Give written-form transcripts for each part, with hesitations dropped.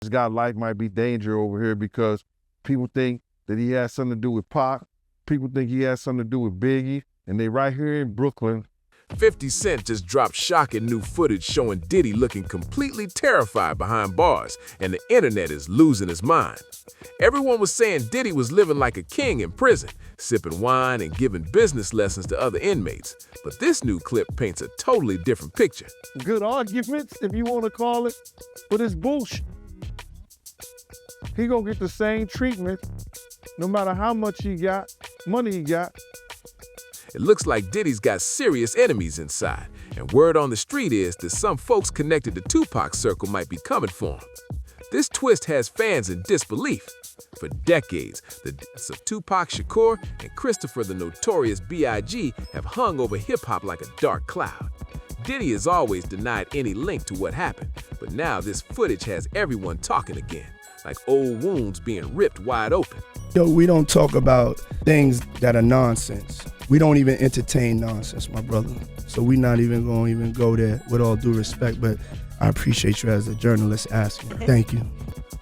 This guy's life might be danger over here because people think that he has something to do with Pac. People think he has something to do with Biggie, and they right here in Brooklyn. 50 Cent just dropped shocking new footage showing Diddy looking completely terrified behind bars, and the internet is losing its mind. Everyone was saying Diddy was living like a king in prison, sipping wine and giving business lessons to other inmates. But this new clip paints a totally different picture. Good arguments, if you want to call it, but it's bullshit. He gonna get the same treatment no matter how much he got, money he got. It looks like Diddy's got serious enemies inside, and word on the street is that some folks connected to Tupac's circle might be coming for him. This twist has fans in disbelief. For decades, the deaths of Tupac Shakur and Christopher the Notorious B.I.G. have hung over hip-hop like a dark cloud. Diddy has always denied any link to what happened, but now this footage has everyone talking again, like old wounds being ripped wide open. Yo, we don't talk about things that are nonsense. We don't even entertain nonsense, my brother. So we're not even going to go there, with all due respect, but I appreciate you as a journalist asking. Thank you.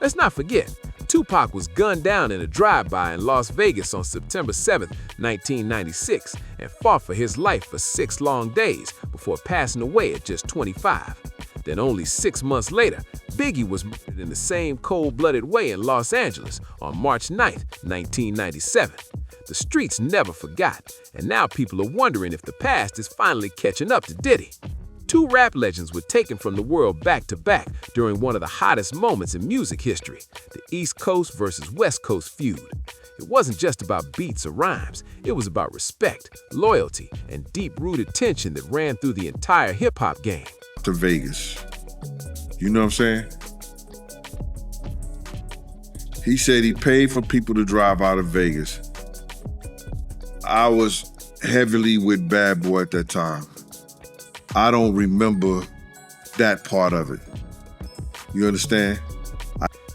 Let's not forget, Tupac was gunned down in a drive-by in Las Vegas on September 7, 1996, and fought for his life for 6 long days before passing away at just 25. Then only 6 months later, Biggie was murdered in the same cold-blooded way in Los Angeles on March 9, 1997. The streets never forgot, and now people are wondering if the past is finally catching up to Diddy. 2 rap legends were taken from the world back to back during one of the hottest moments in music history, the East Coast versus West Coast feud. It wasn't just about beats or rhymes, it was about respect, loyalty, and deep-rooted tension that ran through the entire hip-hop game. To Vegas. You know what I'm saying? He said he paid for people to drive out of Vegas. I was heavily with Bad Boy at that time. I don't remember that part of it. You understand?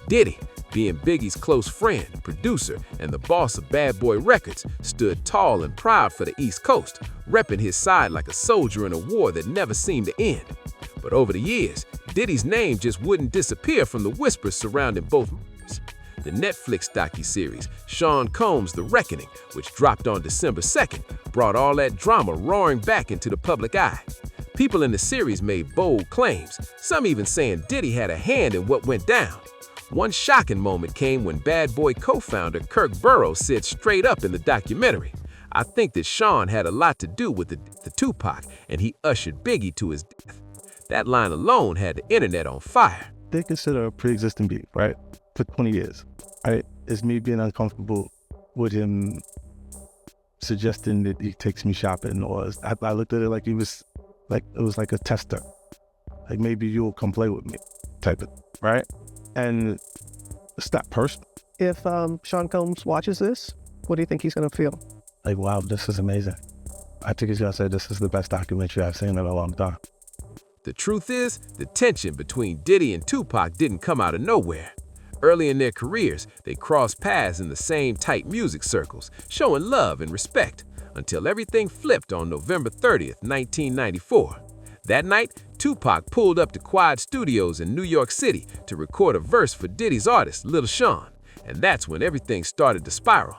Diddy, being Biggie's close friend, producer, and the boss of Bad Boy Records, stood tall and proud for the East Coast, repping his side like a soldier in a war that never seemed to end. But over the years, Diddy's name just wouldn't disappear from the whispers surrounding both murders. The Netflix docuseries, Sean Combs' The Reckoning, which dropped on December 2nd, brought all that drama roaring back into the public eye. People in the series made bold claims, some even saying Diddy had a hand in what went down. One shocking moment came when Bad Boy co-founder Kirk Burrows said straight up in the documentary, "I think that Sean had a lot to do with the death of Tupac, and he ushered Biggie to his death." That line alone had the internet on fire. They consider a pre-existing beef, right? For 20 years, right? It's me being uncomfortable with him suggesting that he takes me shopping, or I looked at it like it was like a tester. Like, maybe you'll come play with me type of, right? And it's not personal. If Sean Combs watches this, what do you think he's gonna feel? Like, wow, this is amazing. I think he's gonna say this is the best documentary I've seen in a long time. The truth is, the tension between Diddy and Tupac didn't come out of nowhere. Early in their careers, they crossed paths in the same tight music circles, showing love and respect, until everything flipped on November 30th, 1994. That night, Tupac pulled up to Quad Studios in New York City to record a verse for Diddy's artist, Lil Sean, and that's when everything started to spiral.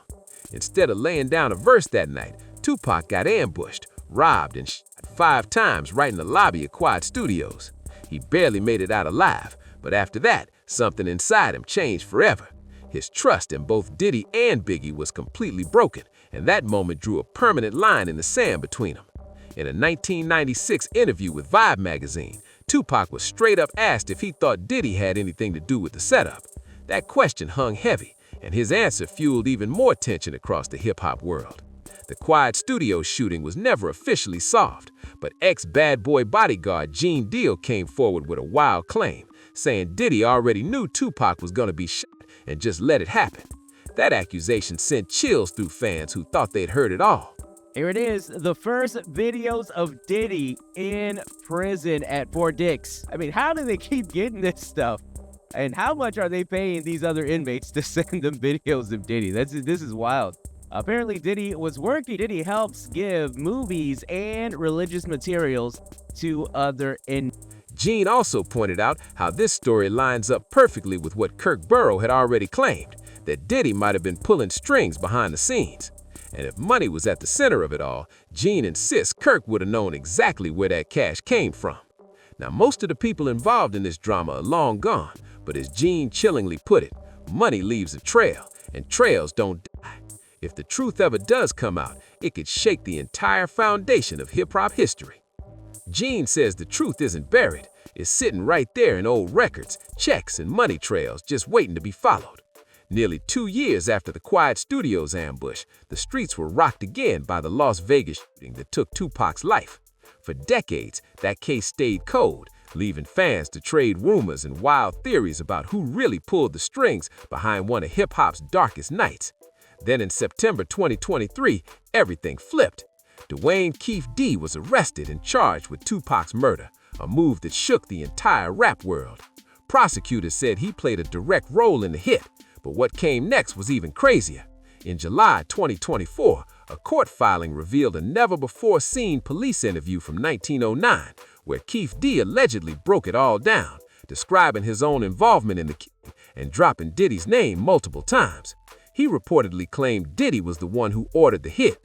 Instead of laying down a verse that night, Tupac got ambushed, robbed, and shot 5 times right in the lobby of Quad Studios. He barely made it out alive, but after that, something inside him changed forever. His trust in both Diddy and Biggie was completely broken, and that moment drew a permanent line in the sand between them. In a 1996 interview with Vibe magazine, Tupac was straight up asked if he thought Diddy had anything to do with the setup. That question hung heavy, and his answer fueled even more tension across the hip-hop world. The Quad Studios shooting was never officially solved, but ex-Bad Boy bodyguard Gene Deal came forward with a wild claim, saying Diddy already knew Tupac was going to be shot and just let it happen. That accusation sent chills through fans who thought they'd heard it all. Here it is, the first videos of Diddy in prison at Fort Dix. I mean, how do they keep getting this stuff? And how much are they paying these other inmates to send them videos of Diddy? This is wild. Apparently, Diddy was working. Diddy helps give movies and religious materials to other inmates. Gene also pointed out how this story lines up perfectly with what Kirk Burrow had already claimed, that Diddy might have been pulling strings behind the scenes. And if money was at the center of it all, Gene insists Kirk would have known exactly where that cash came from. Now, most of the people involved in this drama are long gone, but as Gene chillingly put it, money leaves a trail, and trails don't die. If the truth ever does come out, it could shake the entire foundation of hip-hop history. Gene says the truth isn't buried, it's sitting right there in old records, checks, and money trails just waiting to be followed. Nearly 2 years after the Quiet Studios ambush, the streets were rocked again by the Las Vegas shooting that took Tupac's life. For decades, that case stayed cold, leaving fans to trade rumors and wild theories about who really pulled the strings behind one of hip-hop's darkest nights. Then in September 2023, everything flipped. Dwayne Keefe D was arrested and charged with Tupac's murder, a move that shook the entire rap world. Prosecutors said he played a direct role in the hit, but what came next was even crazier. In July 2024, a court filing revealed a never-before-seen police interview from 1909, where Keefe D allegedly broke it all down, describing his own involvement in the killing and dropping Diddy's name multiple times. He reportedly claimed Diddy was the one who ordered the hit.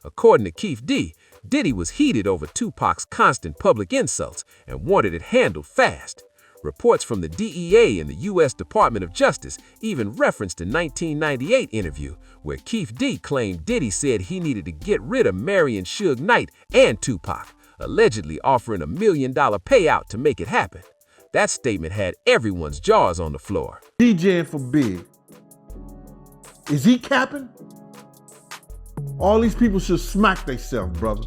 According to Keefe D, Diddy was heated over Tupac's constant public insults and wanted it handled fast. Reports from the DEA and the U.S. Department of Justice even referenced a 1998 interview where Keefe D claimed Diddy said he needed to get rid of Mary and Suge Knight and Tupac, allegedly offering $1 million payout to make it happen. That statement had everyone's jaws on the floor. DJing for Big. Is he capping? All these people should smack themselves, brother.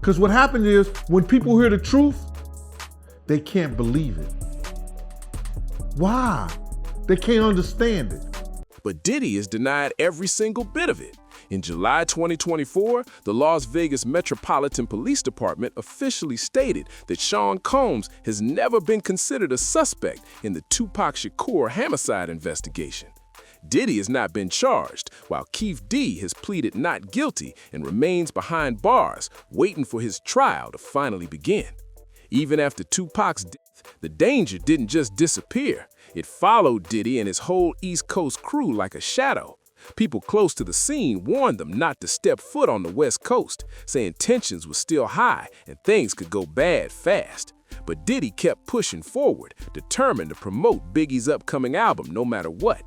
Because what happened is, when people hear the truth, they can't believe it. Why? They can't understand it. But Diddy is denied every single bit of it. In July 2024, the Las Vegas Metropolitan Police Department officially stated that Sean Combs has never been considered a suspect in the Tupac Shakur homicide investigation. Diddy has not been charged, while Keefe D has pleaded not guilty and remains behind bars, waiting for his trial to finally begin. Even after Tupac's death, the danger didn't just disappear. It followed Diddy and his whole East Coast crew like a shadow. People close to the scene warned them not to step foot on the West Coast, saying tensions were still high and things could go bad fast. But Diddy kept pushing forward, determined to promote Biggie's upcoming album no matter what.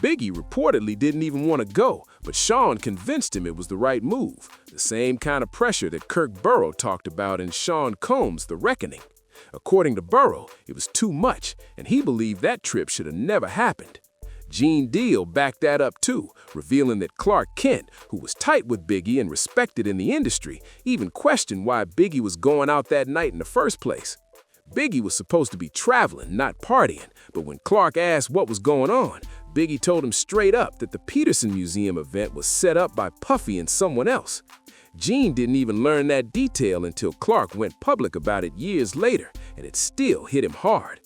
Biggie reportedly didn't even want to go, but Sean convinced him it was the right move, the same kind of pressure that Kirk Burrow talked about in Sean Combs' The Reckoning. According to Burrow, it was too much, and he believed that trip should have never happened. Gene Deal backed that up too, revealing that Clark Kent, who was tight with Biggie and respected in the industry, even questioned why Biggie was going out that night in the first place. Biggie was supposed to be traveling, not partying, but when Clark asked what was going on, Biggie told him straight up that the Peterson Museum event was set up by Puffy and someone else. Gene didn't even learn that detail until Clark went public about it years later, and it still hit him hard.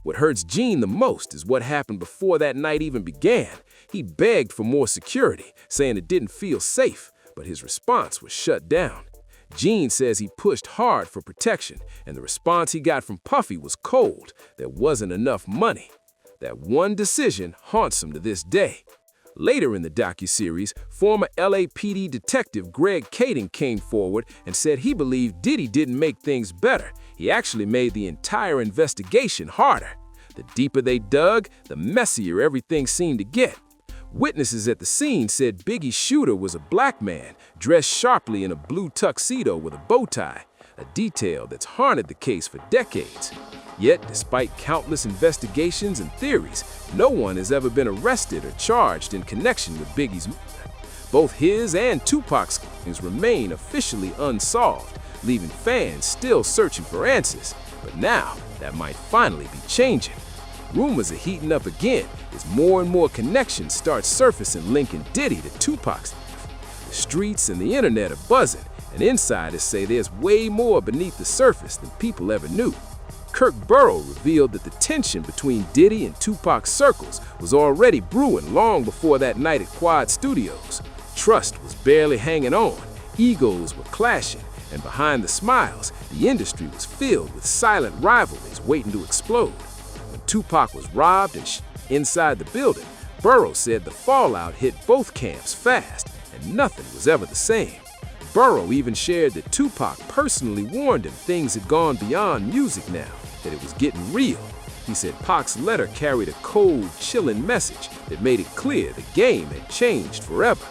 What hurts Gene the most is what happened before that night even began. He begged for more security, saying it didn't feel safe, but his response was shut down. Gene says he pushed hard for protection, and the response he got from Puffy was cold. There wasn't enough money. That one decision haunts him to this day. Later in the docuseries, former LAPD detective Greg Kading came forward and said he believed Diddy didn't make things better. He actually made the entire investigation harder. The deeper they dug, the messier everything seemed to get. Witnesses at the scene said Biggie's shooter was a black man, dressed sharply in a blue tuxedo with a bow tie, a detail that's haunted the case for decades. Yet, despite countless investigations and theories, no one has ever been arrested or charged in connection with Biggie's murder. Both his and Tupac's killings remain officially unsolved, leaving fans still searching for answers. But now, that might finally be changing. Rumors are heating up again as more and more connections start surfacing linking Diddy to Tupac's death. The streets and the internet are buzzing, and insiders say there's way more beneath the surface than people ever knew. Kirk Burrow revealed that the tension between Diddy and Tupac's circles was already brewing long before that night at Quiet Studios. Trust was barely hanging on, egos were clashing, And behind the smiles, the industry was filled with silent rivalries waiting to explode. When Tupac was robbed and inside the building, Burrow said the fallout hit both camps fast, and nothing was ever the same. Burrow even shared that Tupac personally warned him things had gone beyond music now, that it was getting real. He said Pac's letter carried a cold, chilling message that made it clear the game had changed forever.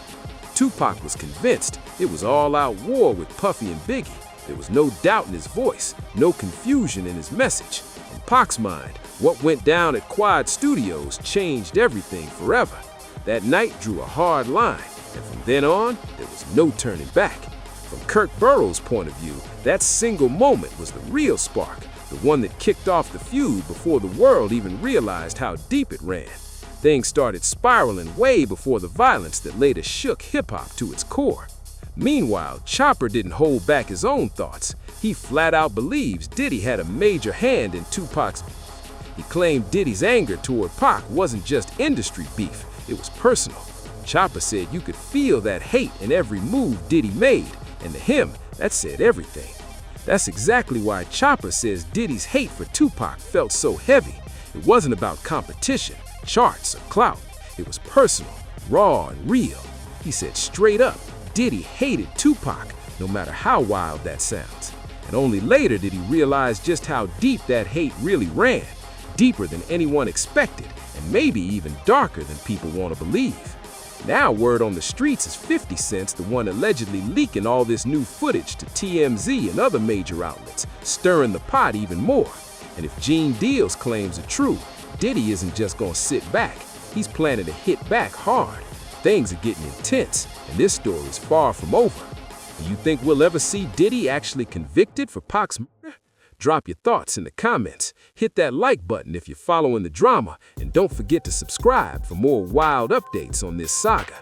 Tupac was convinced it was all-out war with Puffy and Biggie. There was no doubt in his voice, no confusion in his message. In Pac's mind, what went down at Quad Studios changed everything forever. That night drew a hard line, and from then on, there was no turning back. From Kirk Burrow's point of view, that single moment was the real spark, the one that kicked off the feud before the world even realized how deep it ran. Things started spiraling way before the violence that later shook hip-hop to its core. Meanwhile, Chopper didn't hold back his own thoughts. He flat out believes Diddy had a major hand in Tupac's. He claimed Diddy's anger toward Pac wasn't just industry beef, it was personal. Chopper said you could feel that hate in every move Diddy made, and to him, that said everything. That's exactly why Chopper says Diddy's hate for Tupac felt so heavy. It wasn't about competition, charts, or clout. It was personal, raw, and real. He said straight up, Diddy hated Tupac, no matter how wild that sounds. And only later did he realize just how deep that hate really ran, deeper than anyone expected, and maybe even darker than people want to believe. Now word on the streets is 50 Cent's the one allegedly leaking all this new footage to TMZ and other major outlets, stirring the pot even more. And if Gene Deal's claims are true, Diddy isn't just gonna sit back, he's planning to hit back hard. Things are getting intense, and this story is far from over. Do you think we'll ever see Diddy actually convicted for Pac's murder? Drop your thoughts in the comments, hit that like button if you're following the drama, and don't forget to subscribe for more wild updates on this saga.